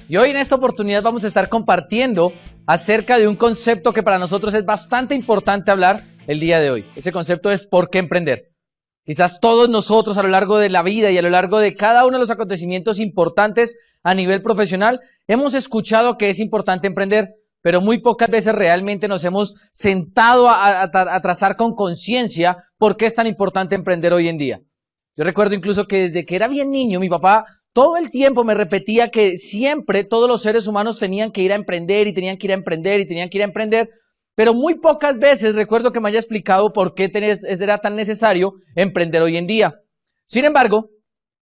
Y hoy en esta oportunidad vamos a estar compartiendo acerca de un concepto que para nosotros es bastante importante hablar el día de hoy. Ese concepto es ¿por qué emprender? Quizás todos nosotros a lo largo de la vida y a lo largo de cada uno de los acontecimientos importantes a nivel profesional hemos escuchado que es importante emprender, pero muy pocas veces realmente nos hemos sentado a trazar con conciencia por qué es tan importante emprender hoy en día. Yo recuerdo incluso que desde que era bien niño, mi papá todo el tiempo me repetía que siempre todos los seres humanos tenían que ir a emprender y tenían que ir a emprender y tenían que ir a emprender, pero muy pocas veces recuerdo que me haya explicado por qué era tan necesario emprender hoy en día. Sin embargo,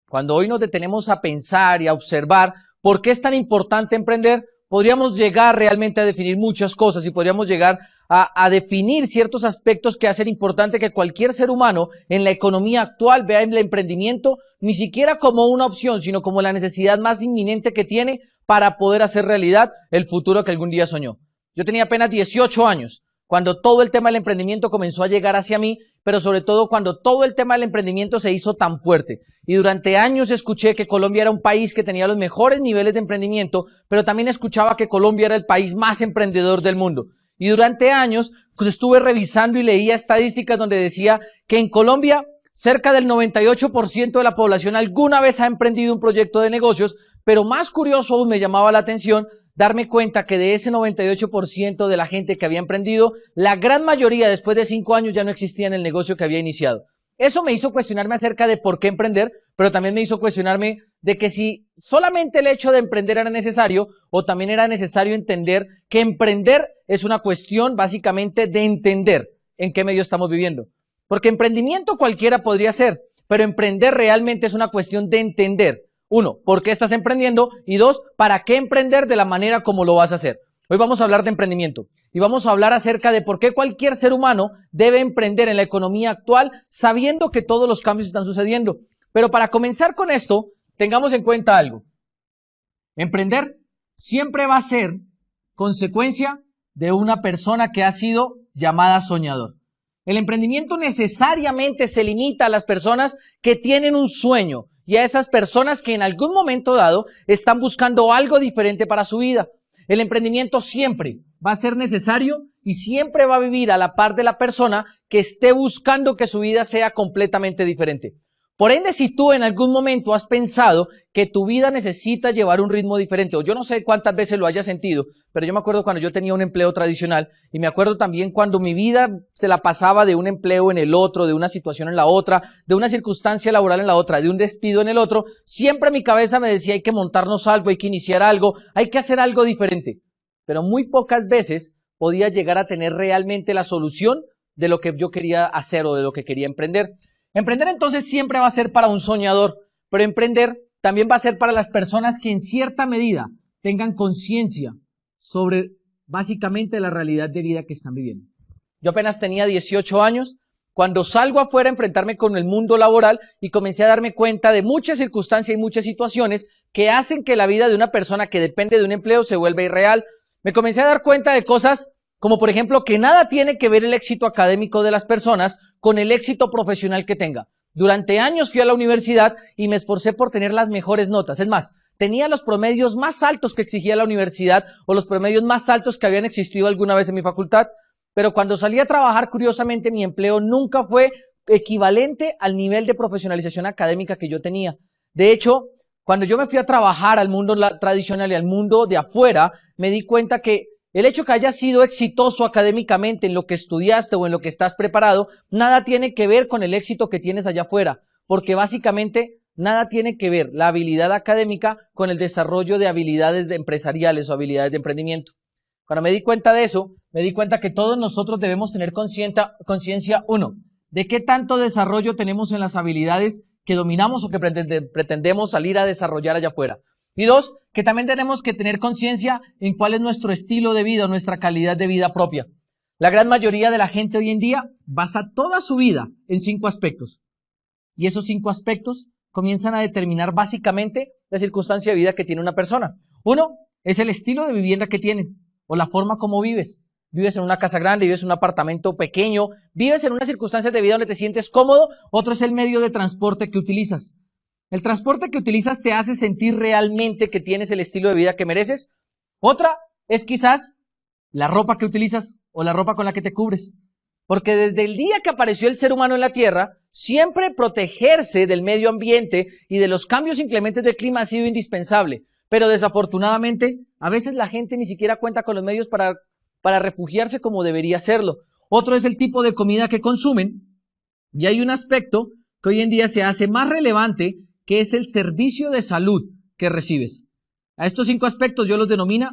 cuando hoy nos detenemos a pensar y a observar por qué es tan importante emprender, podríamos llegar realmente a definir muchas cosas y podríamos llegar a definir ciertos aspectos que hacen importante que cualquier ser humano en la economía actual vea el emprendimiento ni siquiera como una opción, sino como la necesidad más inminente que tiene para poder hacer realidad el futuro que algún día soñó. Yo tenía apenas 18 años cuando todo el tema del emprendimiento comenzó a llegar hacia mí, pero sobre todo cuando todo el tema del emprendimiento se hizo tan fuerte. Y durante años escuché que Colombia era un país que tenía los mejores niveles de emprendimiento, pero también escuchaba que Colombia era el país más emprendedor del mundo. Y durante años estuve revisando y leía estadísticas donde decía que en Colombia cerca del 98% de la población alguna vez ha emprendido un proyecto de negocios, pero más curioso aún me llamaba la atención darme cuenta que de ese 98% de la gente que había emprendido, la gran mayoría después de 5 años ya no existía en el negocio que había iniciado. Eso me hizo cuestionarme acerca de por qué emprender, pero también me hizo cuestionarme de que si solamente el hecho de emprender era necesario o también era necesario entender que emprender es una cuestión básicamente de entender en qué medio estamos viviendo. Porque emprendimiento cualquiera podría ser, pero emprender realmente es una cuestión de entender. Uno, ¿por qué estás emprendiendo? Y dos, ¿para qué emprender de la manera como lo vas a hacer? Hoy vamos a hablar de emprendimiento y vamos a hablar acerca de por qué cualquier ser humano debe emprender en la economía actual sabiendo que todos los cambios están sucediendo. Pero para comenzar con esto, tengamos en cuenta algo. Emprender siempre va a ser consecuencia de una persona que ha sido llamada soñador. El emprendimiento necesariamente se limita a las personas que tienen un sueño y a esas personas que en algún momento dado están buscando algo diferente para su vida. El emprendimiento siempre va a ser necesario y siempre va a vivir a la par de la persona que esté buscando que su vida sea completamente diferente. Por ende, si tú en algún momento has pensado que tu vida necesita llevar un ritmo diferente, o yo no sé cuántas veces lo hayas sentido, pero yo me acuerdo cuando yo tenía un empleo tradicional y me acuerdo también cuando mi vida se la pasaba de un empleo en el otro, de una situación en la otra, de una circunstancia laboral en la otra, de un despido en el otro, siempre mi cabeza me decía hay que montarnos algo, hay que iniciar algo, hay que hacer algo diferente. Pero muy pocas veces podía llegar a tener realmente la solución de lo que yo quería hacer o de lo que quería emprender. Emprender entonces siempre va a ser para un soñador, pero emprender también va a ser para las personas que en cierta medida tengan conciencia sobre básicamente la realidad de vida que están viviendo. Yo apenas tenía 18 años cuando salgo afuera a enfrentarme con el mundo laboral y comencé a darme cuenta de muchas circunstancias y muchas situaciones que hacen que la vida de una persona que depende de un empleo se vuelva irreal. Me comencé a dar cuenta de cosas como por ejemplo que nada tiene que ver el éxito académico de las personas con el éxito profesional que tenga. Durante años fui a la universidad y me esforcé por tener las mejores notas. Es más, tenía los promedios más altos que exigía la universidad o los promedios más altos que habían existido alguna vez en mi facultad. Pero cuando salí a trabajar, curiosamente, mi empleo nunca fue equivalente al nivel de profesionalización académica que yo tenía. De hecho, cuando yo me fui a trabajar al mundo tradicional y al mundo de afuera, me di cuenta que el hecho que hayas sido exitoso académicamente en lo que estudiaste o en lo que estás preparado, nada tiene que ver con el éxito que tienes allá afuera, porque básicamente nada tiene que ver la habilidad académica con el desarrollo de habilidades empresariales o habilidades de emprendimiento. Cuando me di cuenta de eso, me di cuenta que todos nosotros debemos tener conciencia, uno, de qué tanto desarrollo tenemos en las habilidades que dominamos o que pretendemos salir a desarrollar allá afuera. Y dos, que también tenemos que tener conciencia en cuál es nuestro estilo de vida, nuestra calidad de vida propia. La gran mayoría de la gente hoy en día basa toda su vida en 5 aspectos. Y esos 5 aspectos comienzan a determinar básicamente la circunstancia de vida que tiene una persona. Uno es el estilo de vivienda que tienen o la forma como vives. vives en una casa grande, vives en un apartamento pequeño, vives en unas circunstancias de vida donde te sientes cómodo. Otro es el medio de transporte que utilizas. El transporte que utilizas te hace sentir realmente que tienes el estilo de vida que mereces. Otra es quizás la ropa que utilizas o la ropa con la que te cubres. Porque desde el día que apareció el ser humano en la Tierra, siempre protegerse del medio ambiente y de los cambios inclementes del clima ha sido indispensable. Pero desafortunadamente, a veces la gente ni siquiera cuenta con los medios para refugiarse como debería hacerlo. Otro es el tipo de comida que consumen. Y hay un aspecto que hoy en día se hace más relevante, que es el servicio de salud que recibes. A estos 5 aspectos yo los denomino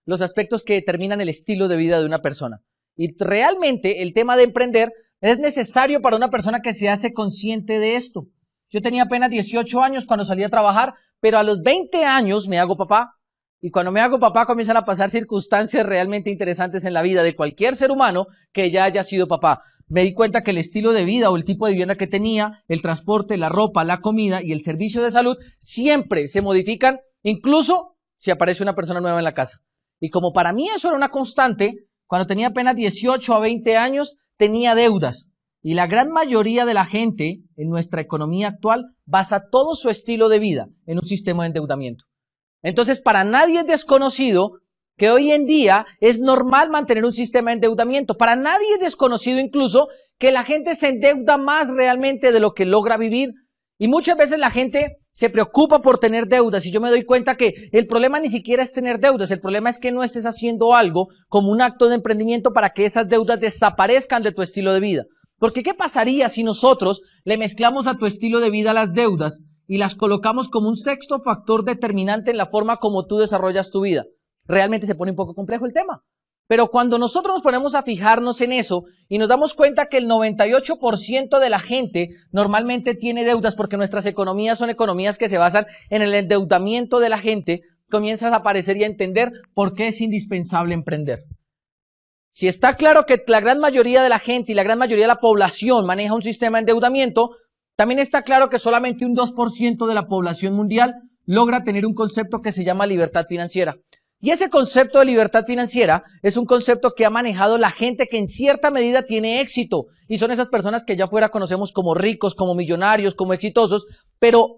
los aspectos que determinan el estilo de vida de una persona. Y realmente el tema de emprender es necesario para una persona que se hace consciente de esto. Yo tenía apenas 18 años cuando salí a trabajar, pero a los 20 años me hago papá. Y cuando me hago papá comienzan a pasar circunstancias realmente interesantes en la vida de cualquier ser humano que ya haya sido papá. Me di cuenta que el estilo de vida o el tipo de vivienda que tenía, el transporte, la ropa, la comida y el servicio de salud siempre se modifican, incluso si aparece una persona nueva en la casa. Y como para mí eso era una constante, cuando tenía apenas 18 a 20 años tenía deudas. Y la gran mayoría de la gente en nuestra economía actual basa todo su estilo de vida en un sistema de endeudamiento. Entonces, para nadie es desconocido que hoy en día es normal mantener un sistema de endeudamiento. Para nadie es desconocido incluso que la gente se endeuda más realmente de lo que logra vivir. Y muchas veces la gente se preocupa por tener deudas y yo me doy cuenta que el problema ni siquiera es tener deudas. El problema es que no estés haciendo algo como un acto de emprendimiento para que esas deudas desaparezcan de tu estilo de vida. Porque ¿qué pasaría si nosotros le mezclamos a tu estilo de vida las deudas y las colocamos como un sexto factor determinante en la forma como tú desarrollas tu vida? Realmente se pone un poco complejo el tema. Pero cuando nosotros nos ponemos a fijarnos en eso y nos damos cuenta que el 98% de la gente normalmente tiene deudas porque nuestras economías son economías que se basan en el endeudamiento de la gente, comienzas a aparecer y a entender por qué es indispensable emprender. Si está claro que la gran mayoría de la gente y la gran mayoría de la población maneja un sistema de endeudamiento, también está claro que solamente un 2% de la población mundial logra tener un concepto que se llama libertad financiera. Y ese concepto de libertad financiera es un concepto que ha manejado la gente que en cierta medida tiene éxito. Y son esas personas que allá afuera conocemos como ricos, como millonarios, como exitosos. Pero,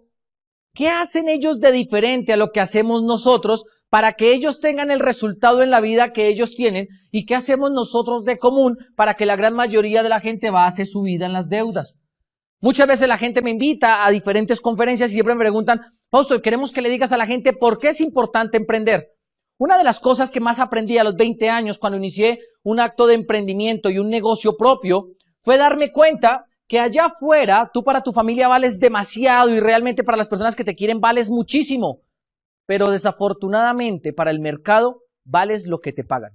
¿qué hacen ellos de diferente a lo que hacemos nosotros para que ellos tengan el resultado en la vida que ellos tienen? ¿Y qué hacemos nosotros de común para que la gran mayoría de la gente base su vida en las deudas? Muchas veces la gente me invita a diferentes conferencias y siempre me preguntan, Fausto, queremos que le digas a la gente por qué es importante emprender. Una de las cosas que más aprendí a los 20 años cuando inicié un acto de emprendimiento y un negocio propio fue darme cuenta que allá afuera tú para tu familia vales demasiado y realmente para las personas que te quieren vales muchísimo. Pero desafortunadamente para el mercado vales lo que te pagan.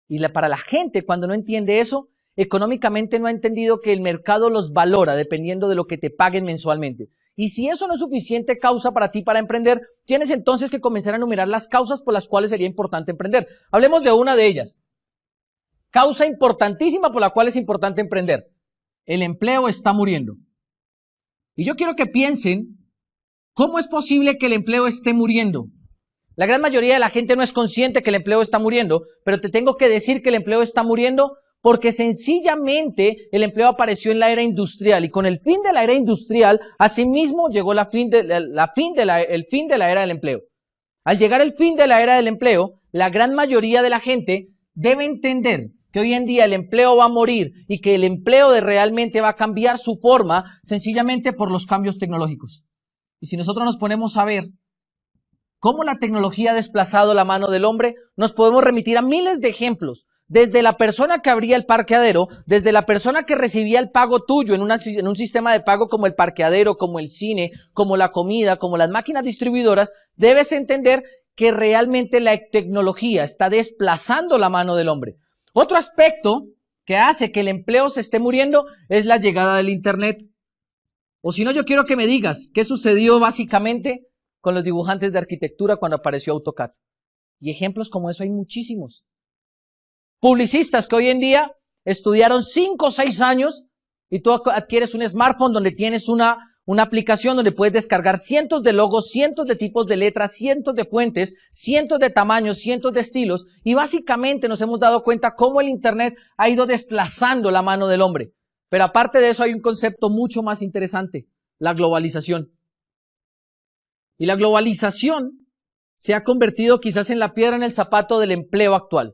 Y para la gente cuando no entiende eso, económicamente no ha entendido que el mercado los valora dependiendo de lo que te paguen mensualmente. Y si eso no es suficiente causa para ti para emprender, tienes entonces que comenzar a enumerar las causas por las cuales sería importante emprender. Hablemos de una de ellas. Causa importantísima por la cual es importante emprender. El empleo está muriendo. Y yo quiero que piensen, ¿cómo es posible que el empleo esté muriendo? La gran mayoría de la gente no es consciente que el empleo está muriendo, pero te tengo que decir que el empleo está muriendo porque sencillamente el empleo apareció en la era industrial y con el fin de la era industrial, asimismo llegó el fin de la era del empleo. Al llegar el fin de la era del empleo, la gran mayoría de la gente debe entender que hoy en día el empleo va a morir y que el empleo realmente va a cambiar su forma sencillamente por los cambios tecnológicos. Y si nosotros nos ponemos a ver cómo la tecnología ha desplazado la mano del hombre, nos podemos remitir a miles de ejemplos. Desde la persona que abría el parqueadero, desde la persona que recibía el pago tuyo en un sistema de pago como el parqueadero, como el cine, como la comida, como las máquinas distribuidoras, debes entender que realmente la tecnología está desplazando la mano del hombre. Otro aspecto que hace que el empleo se esté muriendo es la llegada del Internet. O si no, yo quiero que me digas qué sucedió básicamente con los dibujantes de arquitectura cuando apareció AutoCAD. Y ejemplos como eso hay muchísimos. Publicistas que hoy en día estudiaron 5 o 6 años y tú adquieres un smartphone donde tienes una una aplicación donde puedes descargar cientos de logos, cientos de tipos de letras, cientos de fuentes, cientos de tamaños, cientos de estilos, y básicamente nos hemos dado cuenta cómo el Internet ha ido desplazando la mano del hombre. Pero aparte de eso hay un concepto mucho más interesante, la globalización. Y la globalización se ha convertido quizás en la piedra en el zapato del empleo actual.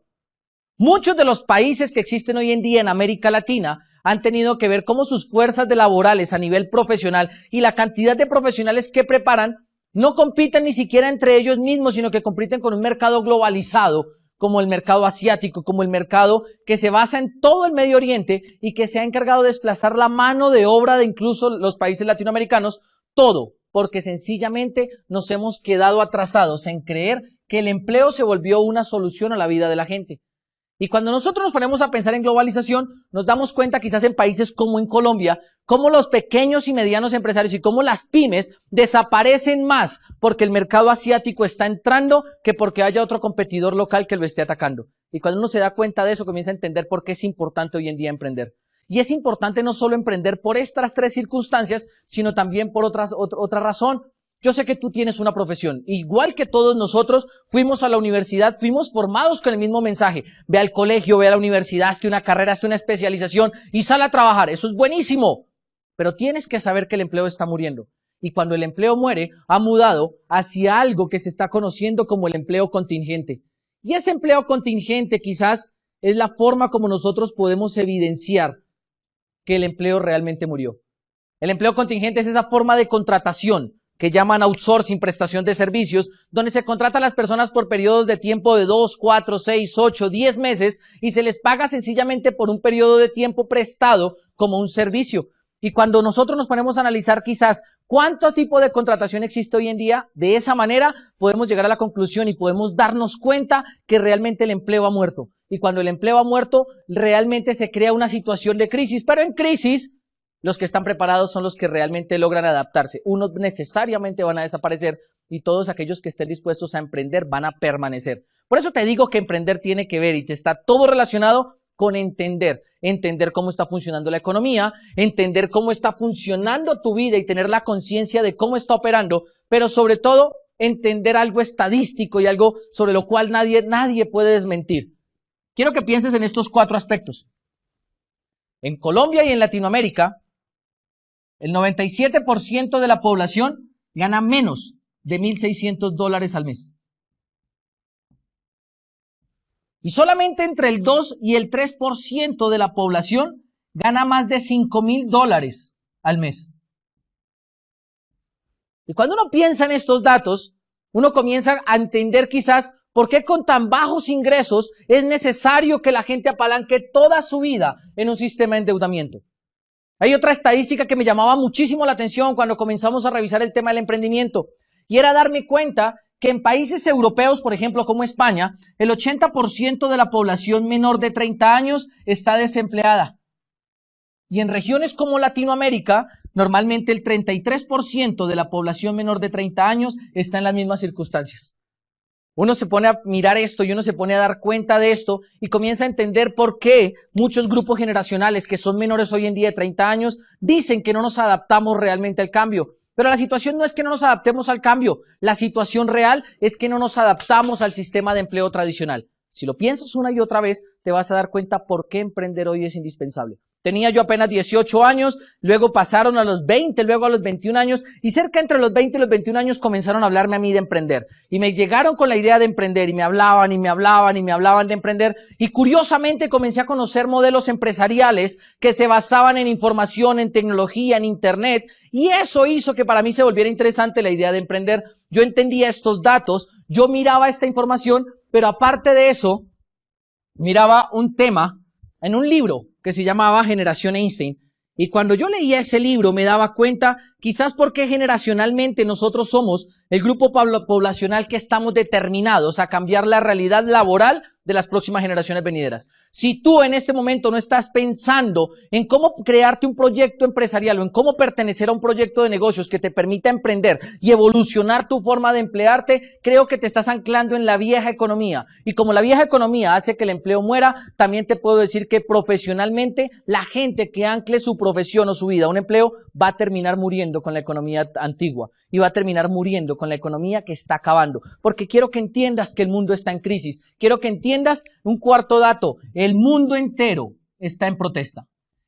Muchos de los países que existen hoy en día en América Latina han tenido que ver cómo sus fuerzas laborales a nivel profesional y la cantidad de profesionales que preparan no compiten ni siquiera entre ellos mismos, sino que compiten con un mercado globalizado, como el mercado asiático, como el mercado que se basa en todo el Medio Oriente y que se ha encargado de desplazar la mano de obra de incluso los países latinoamericanos, todo porque sencillamente nos hemos quedado atrasados en creer que el empleo se volvió una solución a la vida de la gente. Y cuando nosotros nos ponemos a pensar en globalización, nos damos cuenta quizás en países como en Colombia, cómo los pequeños y medianos empresarios y cómo las pymes desaparecen más porque el mercado asiático está entrando que porque haya otro competidor local que lo esté atacando. Y cuando uno se da cuenta de eso, comienza a entender por qué es importante hoy en día emprender. Y es importante no solo emprender por estas tres circunstancias, sino también por otra razón. Yo sé que tú tienes una profesión, igual que todos nosotros fuimos a la universidad, fuimos formados con el mismo mensaje. Ve al colegio, ve a la universidad, hazte una carrera, hazte una especialización y sal a trabajar. Eso es buenísimo, pero tienes que saber que el empleo está muriendo. Y cuando el empleo muere, ha mudado hacia algo que se está conociendo como el empleo contingente. Y ese empleo contingente quizás es la forma como nosotros podemos evidenciar que el empleo realmente murió. El empleo contingente es esa forma de contratación que llaman outsourcing, prestación de servicios, donde se contrata a las personas por periodos de tiempo de 2, 4, 6, 8, 10 meses y se les paga sencillamente por un periodo de tiempo prestado como un servicio. Y cuando nosotros nos ponemos a analizar quizás cuánto tipo de contratación existe hoy en día, de esa manera podemos llegar a la conclusión y podemos darnos cuenta que realmente el empleo ha muerto. Y cuando el empleo ha muerto, realmente se crea una situación de crisis, pero en crisis los que están preparados son los que realmente logran adaptarse. Unos necesariamente van a desaparecer y todos aquellos que estén dispuestos a emprender van a permanecer. Por eso te digo que emprender tiene que ver y te está todo relacionado con entender cómo está funcionando la economía, entender cómo está funcionando tu vida y tener la conciencia de cómo está operando, pero sobre todo entender algo estadístico y algo sobre lo cual nadie puede desmentir. Quiero que pienses en estos 4 aspectos. En Colombia y en Latinoamérica, el 97% de la población gana menos de $1,600 al mes. Y solamente entre el 2 y el 3% de la población gana más de $5,000 al mes. Y cuando uno piensa en estos datos, uno comienza a entender quizás por qué con tan bajos ingresos es necesario que la gente apalanque toda su vida en un sistema de endeudamiento. Hay otra estadística que me llamaba muchísimo la atención cuando comenzamos a revisar el tema del emprendimiento, y era darme cuenta que en países europeos, por ejemplo, como España, el 80% de la población menor de 30 años está desempleada. Y en regiones como Latinoamérica, normalmente el 33% de la población menor de 30 años está en las mismas circunstancias. Uno se pone a mirar esto y uno se pone a dar cuenta de esto y comienza a entender por qué muchos grupos generacionales que son menores hoy en día de 30 años dicen que no nos adaptamos realmente al cambio. Pero la situación no es que no nos adaptemos al cambio, la situación real es que no nos adaptamos al sistema de empleo tradicional. Si lo piensas una y otra vez, te vas a dar cuenta por qué emprender hoy es indispensable. Tenía yo apenas 18 años, luego pasaron a los 20, luego a los 21 años, y cerca entre los 20 y los 21 años comenzaron a hablarme a mí de emprender. Y me llegaron con la idea de emprender, y me hablaban, y me hablaban, y me hablaban de emprender, y curiosamente comencé a conocer modelos empresariales que se basaban en información, en tecnología, en internet, y eso hizo que para mí se volviera interesante la idea de emprender. Yo entendía estos datos, yo miraba esta información, pero aparte de eso, miraba un tema en un libro que se llamaba Generación Einstein. Y cuando yo leía ese libro me daba cuenta quizás porque generacionalmente nosotros somos el grupo poblacional que estamos determinados a cambiar la realidad laboral de las próximas generaciones venideras. Si tú en este momento no estás pensando en cómo crearte un proyecto empresarial o en cómo pertenecer a un proyecto de negocios que te permita emprender y evolucionar tu forma de emplearte, creo que te estás anclando en la vieja economía. Y como la vieja economía hace que el empleo muera, también te puedo decir que profesionalmente la gente que ancle su profesión o su vida a un empleo va a terminar muriendo con la economía antigua y va a terminar muriendo con la economía que está acabando. Porque quiero que entiendas que el mundo está en crisis. Quiero que entiendas un cuarto dato. El mundo entero está en protesta.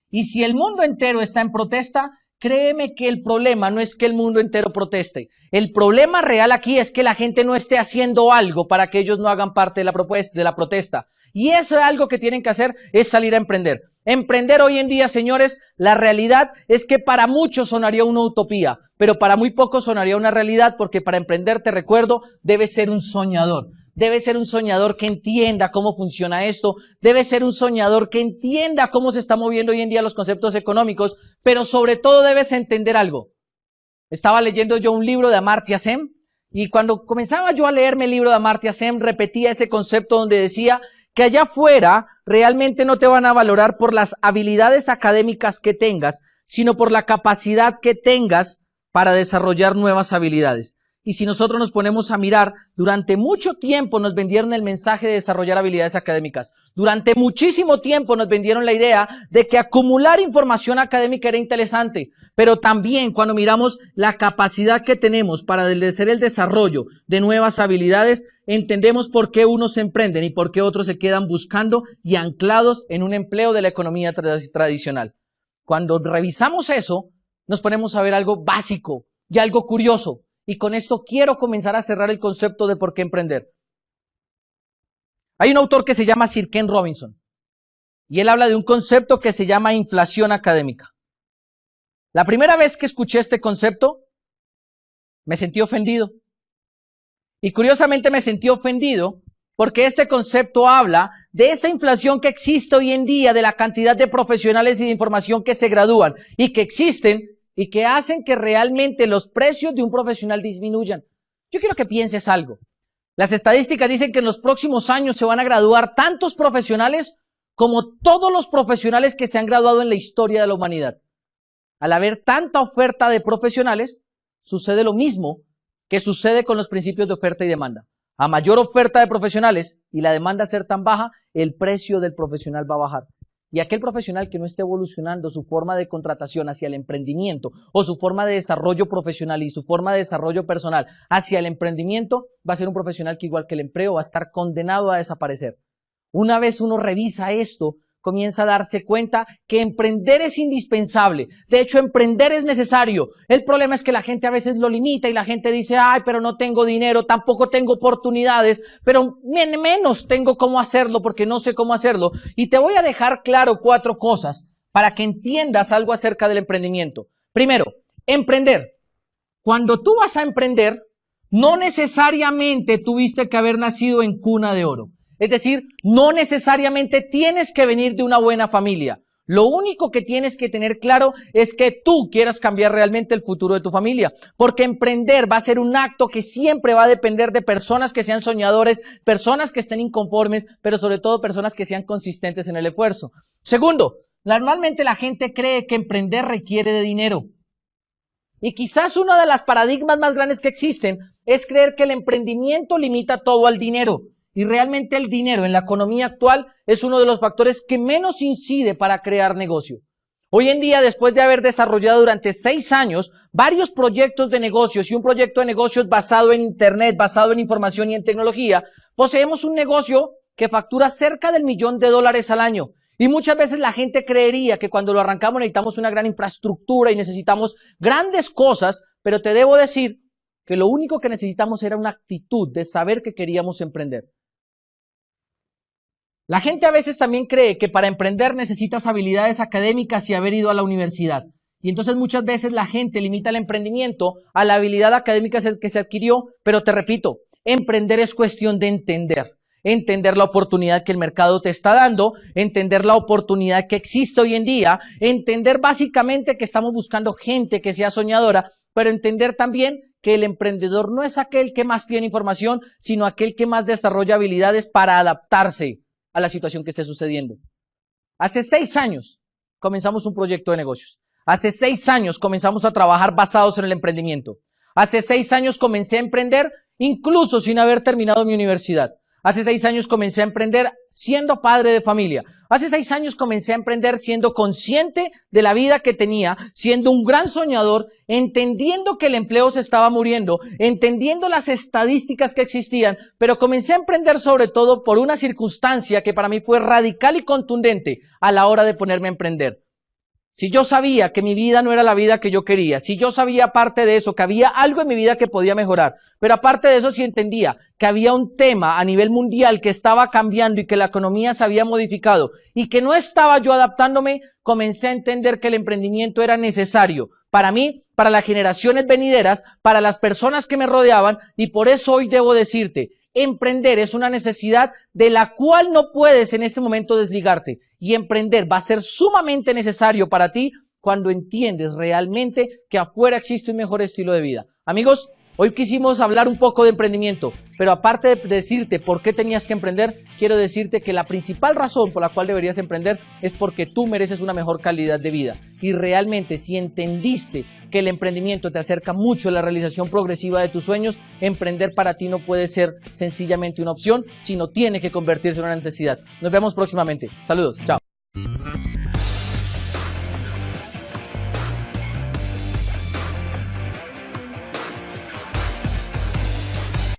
Y si el mundo entero está en protesta, créeme que el problema no es que el mundo entero proteste. El problema real aquí es que la gente no esté haciendo algo para que ellos no hagan parte de la protesta. Y eso es algo que tienen que hacer, es salir a emprender. Emprender hoy en día, señores, la realidad es que para muchos sonaría una utopía, pero para muy pocos sonaría una realidad, porque para emprender, te recuerdo, debes ser un soñador. Debes ser un soñador que entienda cómo funciona esto. Debes ser un soñador que entienda cómo se están moviendo hoy en día los conceptos económicos, pero sobre todo debes entender algo. Estaba leyendo yo un libro de Amartya Sen, y cuando comenzaba yo a leerme el libro de Amartya Sen, repetía ese concepto donde decía que allá afuera realmente no te van a valorar por las habilidades académicas que tengas, sino por la capacidad que tengas para desarrollar nuevas habilidades. Y si nosotros nos ponemos a mirar, durante mucho tiempo nos vendieron el mensaje de desarrollar habilidades académicas. Durante muchísimo tiempo nos vendieron la idea de que acumular información académica era interesante. Pero también cuando miramos la capacidad que tenemos para hacer el desarrollo de nuevas habilidades, entendemos por qué unos se emprenden y por qué otros se quedan buscando y anclados en un empleo de la economía tradicional. Cuando revisamos eso, nos ponemos a ver algo básico y algo curioso. Y con esto quiero comenzar a cerrar el concepto de por qué emprender. Hay un autor que se llama Sir Ken Robinson y él habla de un concepto que se llama inflación académica. La primera vez que escuché este concepto, me sentí ofendido. Y curiosamente me sentí ofendido porque este concepto habla de esa inflación que existe hoy en día, de la cantidad de profesionales y de información que se gradúan y que existen y que hacen que realmente los precios de un profesional disminuyan. Yo quiero que pienses algo. Las estadísticas dicen que en los próximos años se van a graduar tantos profesionales como todos los profesionales que se han graduado en la historia de la humanidad. Al haber tanta oferta de profesionales, sucede lo mismo que sucede con los principios de oferta y demanda. A mayor oferta de profesionales y la demanda ser tan baja, el precio del profesional va a bajar. Y aquel profesional que no esté evolucionando su forma de contratación hacia el emprendimiento o su forma de desarrollo profesional y su forma de desarrollo personal hacia el emprendimiento, va a ser un profesional que igual que el empleo va a estar condenado a desaparecer. Una vez uno revisa esto, comienza a darse cuenta que emprender es indispensable. De hecho, emprender es necesario. El problema es que la gente a veces lo limita y la gente dice, ay, pero no tengo dinero, tampoco tengo oportunidades, pero menos tengo cómo hacerlo porque no sé cómo hacerlo. Y te voy a dejar claro 4 cosas para que entiendas algo acerca del emprendimiento. Primero, emprender. Cuando tú vas a emprender, no necesariamente tuviste que haber nacido en cuna de oro. Es decir, no necesariamente tienes que venir de una buena familia. Lo único que tienes que tener claro es que tú quieras cambiar realmente el futuro de tu familia. Porque emprender va a ser un acto que siempre va a depender de personas que sean soñadores, personas que estén inconformes, pero sobre todo personas que sean consistentes en el esfuerzo. Segundo, normalmente la gente cree que emprender requiere de dinero. Y quizás uno de los paradigmas más grandes que existen es creer que el emprendimiento limita todo al dinero. Y realmente el dinero en la economía actual es uno de los factores que menos incide para crear negocio. Hoy en día, después de haber desarrollado durante 6 años varios proyectos de negocios y un proyecto de negocios basado en Internet, basado en información y en tecnología, poseemos un negocio que factura cerca del $1.000.000 al año. Y muchas veces la gente creería que cuando lo arrancamos necesitamos una gran infraestructura y necesitamos grandes cosas, pero te debo decir que lo único que necesitamos era una actitud de saber que queríamos emprender. La gente a veces también cree que para emprender necesitas habilidades académicas y haber ido a la universidad. Y entonces muchas veces la gente limita el emprendimiento a la habilidad académica que se adquirió, pero te repito, emprender es cuestión de entender. entender la oportunidad que el mercado te está dando, entender la oportunidad que existe hoy en día, entender básicamente que estamos buscando gente que sea soñadora, pero entender también que el emprendedor no es aquel que más tiene información, sino aquel que más desarrolla habilidades para adaptarse a la situación que esté sucediendo. Hace 6 años comenzamos un proyecto de negocios. Hace 6 años comenzamos a trabajar basados en el emprendimiento. Hace 6 años comencé a emprender incluso sin haber terminado mi universidad. Hace 6 años comencé a emprender siendo padre de familia. Hace 6 años comencé a emprender siendo consciente de la vida que tenía, siendo un gran soñador, entendiendo que el empleo se estaba muriendo, entendiendo las estadísticas que existían, pero comencé a emprender sobre todo por una circunstancia que para mí fue radical y contundente a la hora de ponerme a emprender. Si yo sabía que mi vida no era la vida que yo quería, si yo sabía aparte de eso que había algo en mi vida que podía mejorar, pero aparte de eso sí entendía que había un tema a nivel mundial que estaba cambiando y que la economía se había modificado y que no estaba yo adaptándome, comencé a entender que el emprendimiento era necesario para mí, para las generaciones venideras, para las personas que me rodeaban y por eso hoy debo decirte, emprender es una necesidad de la cual no puedes en este momento desligarte y emprender va a ser sumamente necesario para ti cuando entiendes realmente que afuera existe un mejor estilo de vida. Amigos, hoy quisimos hablar un poco de emprendimiento, pero aparte de decirte por qué tenías que emprender, quiero decirte que la principal razón por la cual deberías emprender es porque tú mereces una mejor calidad de vida. Y realmente si entendiste que el emprendimiento te acerca mucho a la realización progresiva de tus sueños, emprender para ti no puede ser sencillamente una opción, sino tiene que convertirse en una necesidad. Nos vemos próximamente. Saludos. Chao.